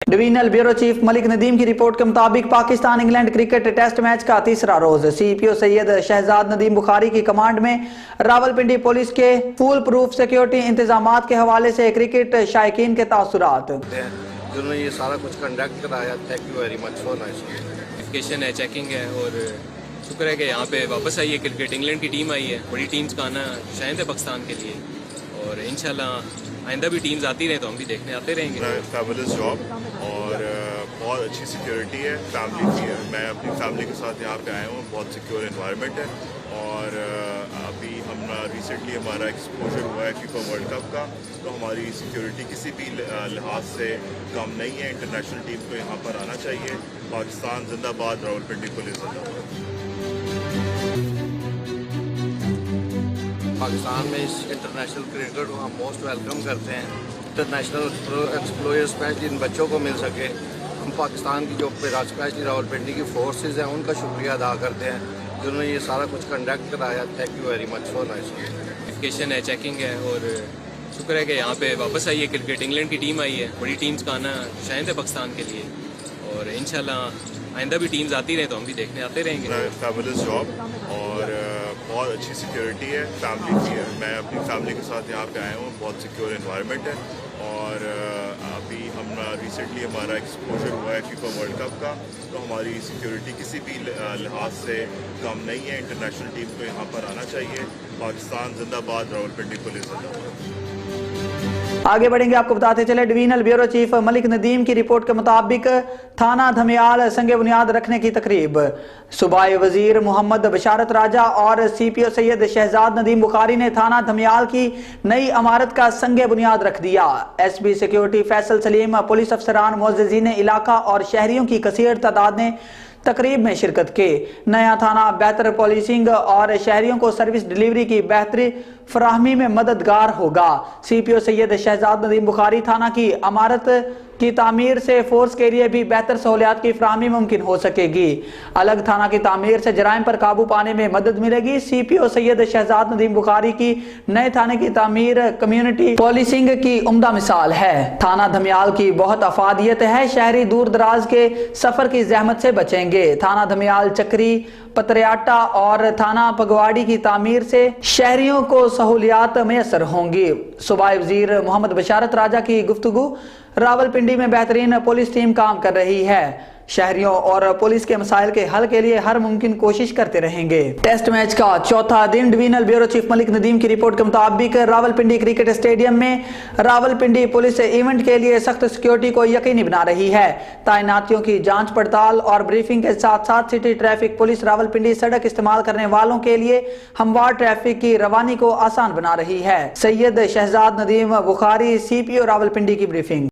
Divisional bureau chief Malik Nadeem की report के मुताबिक Pakistan England cricket test match का तीसरा रोज सीपीओ सैयद शहजाद नदीम बुखारी की कमांड में रावलपिंडी पुलिस के फुल प्रूफ सिक्योरिटी इंतजाम के हवाले से क्रिकेट शायकीन के तासुरात जिन्होंने ये सारा कुछ कंडक्ट कराया। Thank you very much for nice verification है, चेकिंग है और शुक्र है कि यहाँ पे वापस आई है क्रिकेट। इंग्लैंड की टीम आई है, बड़ी टीम्स का आना शायद है पाकिस्तान के लिए और इंशाल्लाह आइंदा भी टीम्स आती रहे तो हम भी देखने आते रहेंगे। फैबुलस जॉब और बहुत अच्छी सिक्योरिटी है, फैमिली की है। मैं अपनी फैमिली के साथ यहाँ पे आया हूँ, बहुत सिक्योर एनवायरनमेंट है और अभी हम रिसेंटली हमारा एक्सपोजर हुआ है फीफा वर्ल्ड कप का, तो हमारी सिक्योरिटी किसी भी लिहाज से कम नहीं है। इंटरनेशनल टीम को यहाँ पर आना चाहिए। पाकिस्तान जिंदाबाद, रावलपिंडी पुलिस जिंदाबाद। पाकिस्तान में इस इंटरनेशनल क्रिकेट को हम मोस्ट वेलकम करते हैं। इंटरनेशनल एक्सप्लोजर स्पेशली इन बच्चों को मिल सके। हम पाकिस्तान की जो स्पेशली रावलपिंडी की फोर्सेस हैं उनका शुक्रिया अदा करते हैं जिन्होंने ये सारा कुछ कंडक्ट कराया। Thank you very much for nice verification है, चेकिंग है और शुक्र है कि यहाँ पे वापस आई है क्रिकेट। इंग्लैंड की टीम आई है, बड़ी टीम्स का आना शायद है पाकिस्तान के लिए और इंशाल्लाह आइंदा भी टीम्स आती रहे तो हम भी देखने आते रहेंगे। फैबुलस जॉब और बहुत अच्छी सिक्योरिटी है, फैमिली की है। मैं अपनी फैमिली के साथ यहाँ पे आया हूँ, बहुत सिक्योर एनवायरनमेंट है और अभी हम रिसेंटली हमारा एक्सपोजर हुआ है फीफा वर्ल्ड कप का, तो हमारी सिक्योरिटी किसी भी लिहाज से कम नहीं है। इंटरनेशनल टीम को यहाँ पर आना चाहिए। पाकिस्तान जिंदाबाद, रावलपिंडी पुलिस जिंदाबाद। आगे बढ़ेंगे, आपको बताते चले divisional bureau chief Malik Nadeem की रिपोर्ट के मुताबिक थाना धमियाल संगे बुनियाद रखने की तकरीब। सूबाई वजीर मोहम्मद बशारत राजा और सीपीओ सैयद शहजाद नदीम बुखारी ने थाना धमियाल की नई इमारत का संगे बुनियाद रख दिया। SP security Faisal Saleem, police अफसरान, मुअज़्ज़िज़ीन इलाका और शहरियों की कसीर तादाद ने तकरीब में शिरकत के। नया थाना बेहतर पुलिसिंग और शहरियों को सर्विस डिलीवरी की बेहतरी फराहमी में मददगार होगा। सीपीओ सैयद शहजाद नदीम बुखारी थाना की इमारत की तामीर से फोर्स के लिए भी बेहतर सहूलियात की फराहमी मुमकिन हो सकेगी। अलग थाना की तामीर से जराइम पर काबू पाने में मदद मिलेगी। सीपीओ सैयद शहजाद नदीम बुखारी की नए थाने की तामीर कम्युनिटी पॉलिसिंग की उम्दा मिसाल है। थाना धमियाल की बहुत अफादियत है, शहरी दूर दराज के सफर की जहमत से बचेंगे। थाना धमियाल चक्री, पतरियाटा और थाना पगवाड़ी की तामीर से शहरियों को सहूलियात मैसर होंगी। सूबाई वजीर मोहम्मद बशारत राजा की गुफ्तगू। रावलपिंडी में बेहतरीन पुलिस टीम काम कर रही है। शहरियों और पुलिस के मसाइल के हल के लिए हर मुमकिन कोशिश करते रहेंगे। टेस्ट मैच का चौथा दिन divisional bureau chief Malik Nadeem की रिपोर्ट के मुताबिक रावलपिंडी क्रिकेट स्टेडियम में रावलपिंडी पुलिस इवेंट के लिए सख्त सिक्योरिटी को यकीनी बना रही है। तैनातियों की जांच पड़ताल और ब्रीफिंग के साथ साथ सिटी ट्रैफिक पुलिस रावलपिंडी सड़क इस्तेमाल करने वालों के लिए हमवार ट्रैफिक की रवानी को आसान बना रही है। सैयद शहजाद नदीम बुखारी, सीपीओ रावलपिंडी की ब्रीफिंग।